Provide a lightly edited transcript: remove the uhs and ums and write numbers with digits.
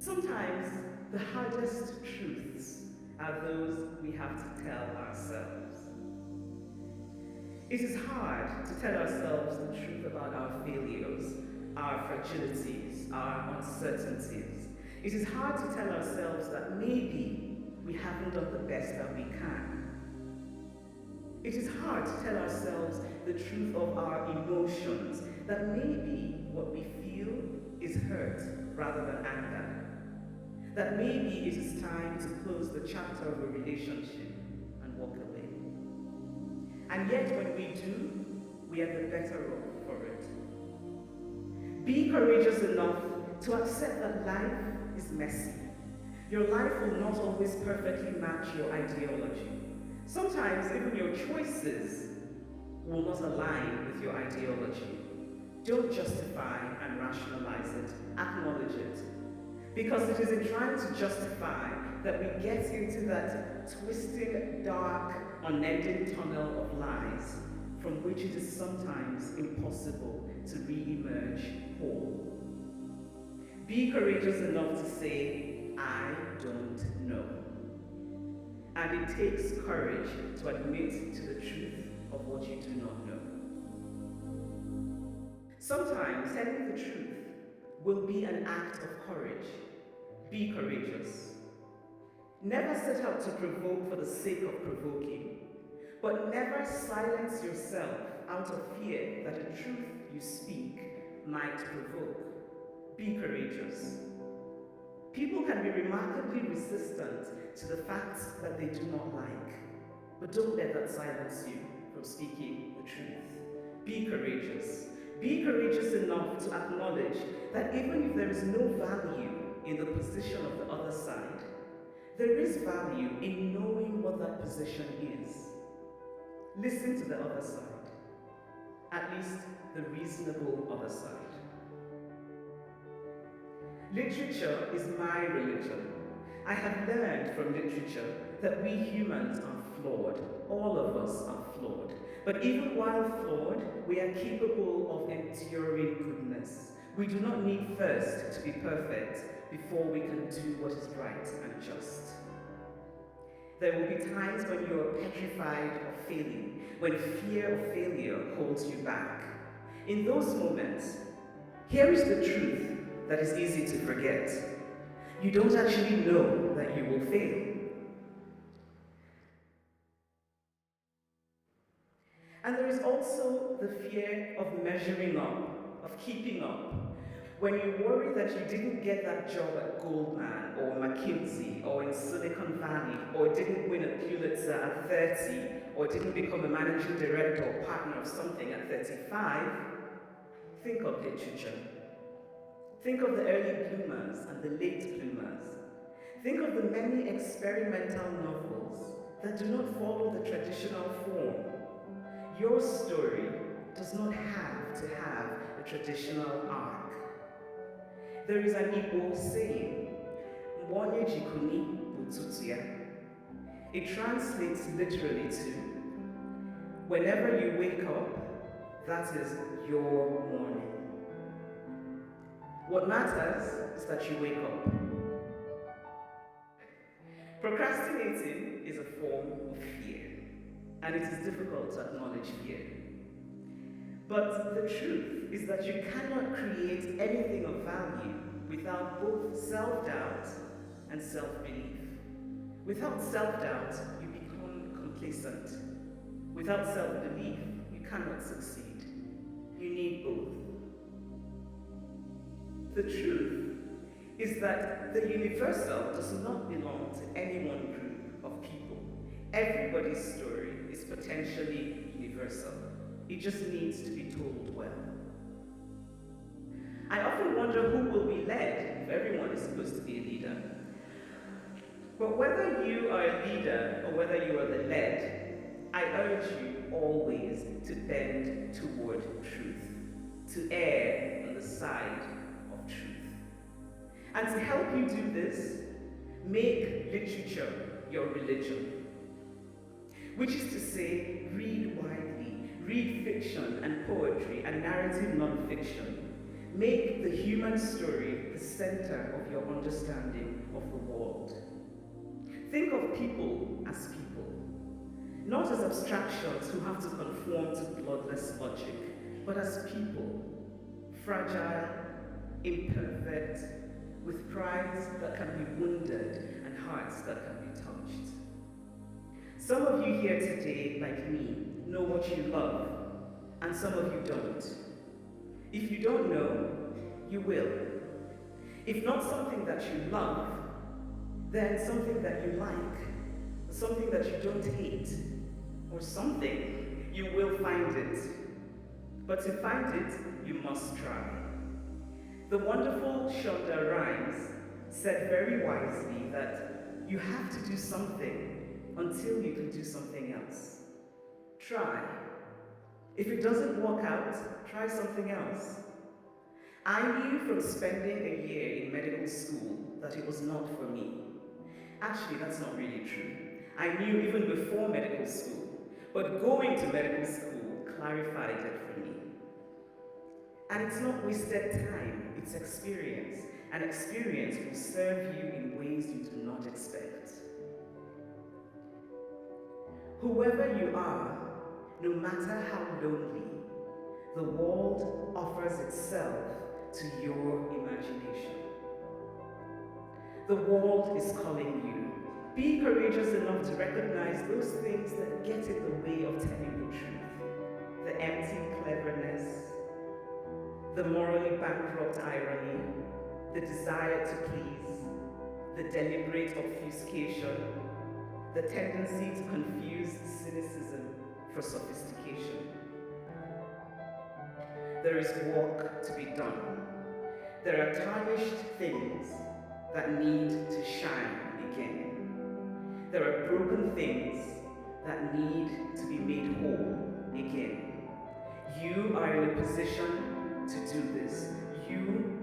Sometimes the hardest truths are those we have to tell ourselves. It is hard to tell ourselves the truth about our failures, our fragilities, our uncertainties. It is hard to tell ourselves that maybe we haven't done the best that we can. It is hard to tell ourselves the truth of our emotions, that maybe what we feel is hurt rather than anger. That maybe it is time to close the chapter of a relationship and walk away. And yet when we do, we are the better off for it. Be courageous enough to accept that life is messy. Your life will not always perfectly match your ideology. Sometimes even your choices will not align with your ideology. Don't justify and rationalize it. Acknowledge it. Because it is in trying to justify that we get into that twisted, dark, unending tunnel of lies from which it is sometimes impossible to re-emerge whole. Be courageous enough to say, I don't know. And it takes courage to admit to the truth of what you do not know. Sometimes telling the truth will be an act of courage. Be courageous. Never set out to provoke for the sake of provoking, but never silence yourself out of fear that the truth you speak might provoke. Be courageous. People can be remarkably resistant to the facts that they do not like, but don't let that silence you from speaking the truth. Be courageous. Be courageous enough to acknowledge that even if there is no value in the position of the other side, there is value in knowing what that position is. Listen to the other side, at least the reasonable other side. Literature is my religion. I have learned from literature that we humans are flawed. All of us are flawed. But even while flawed, we are capable of enduring goodness. We do not need first to be perfect before we can do what is right and just. There will be times when you are petrified of failing, when fear of failure holds you back. In those moments, here is the truth that is easy to forget. You don't actually know that you will fail. And there is also the fear of measuring up, of keeping up. When you worry that you didn't get that job at Goldman or McKinsey or in Silicon Valley, or didn't win a Pulitzer at 30, or didn't become a managing director or partner of something at 35, think of literature. Think of the early bloomers and the late bloomers. Think of the many experimental novels that do not follow the traditional form. Your story does not have to have a traditional arc. There is an Igbo saying, "Mbonye jikuni bututu ya." It translates literally to, whenever you wake up, that is your morning. What matters is that you wake up. Procrastinating is a form of fear, and it is difficult to acknowledge fear. But the truth is that you cannot create anything of value without both self-doubt and self-belief. Without self-doubt, you become complacent. Without self-belief, you cannot succeed. You need both. The truth is that the universal does not belong to any one group of people. Everybody's story is potentially universal. It just needs to be told well. I often wonder who will be led if everyone is supposed to be a leader. But whether you are a leader or whether you are the led, I urge you always to bend toward truth, to err on the side of truth. And to help you do this, make literature your religion. Which is to say, read widely, read fiction and poetry and narrative non-fiction. Make the human story the center of your understanding of the world. Think of people as people, not as abstractions who have to conform to bloodless logic, but as people, fragile, imperfect, with prides that can be wounded and hearts that can be touched. Some of you here today, like me, know what you love, and some of you don't. If you don't know, you will. If not something that you love, then something that you like, something that you don't hate, or something, you will find it. But to find it, you must try. The wonderful Shonda Rhimes said very wisely that you have to do something until you can do something else. Try. If it doesn't work out, try something else. I knew from spending a year in medical school that it was not for me. Actually, that's not really true. I knew even before medical school, but going to medical school clarified it for me. And it's not wasted time, it's experience. And experience will serve you in ways you do not expect. Whoever you are, no matter how lonely, the world offers itself to your imagination. The world is calling you. Be courageous enough to recognize those things that get in the way of telling the truth. The empty cleverness, the morally bankrupt irony, the desire to please, the deliberate obfuscation, the tendency to confuse cynicism for sophistication. There is work to be done. There are tarnished things that need to shine again. There are broken things that need to be made whole again. You are in a position to do this. You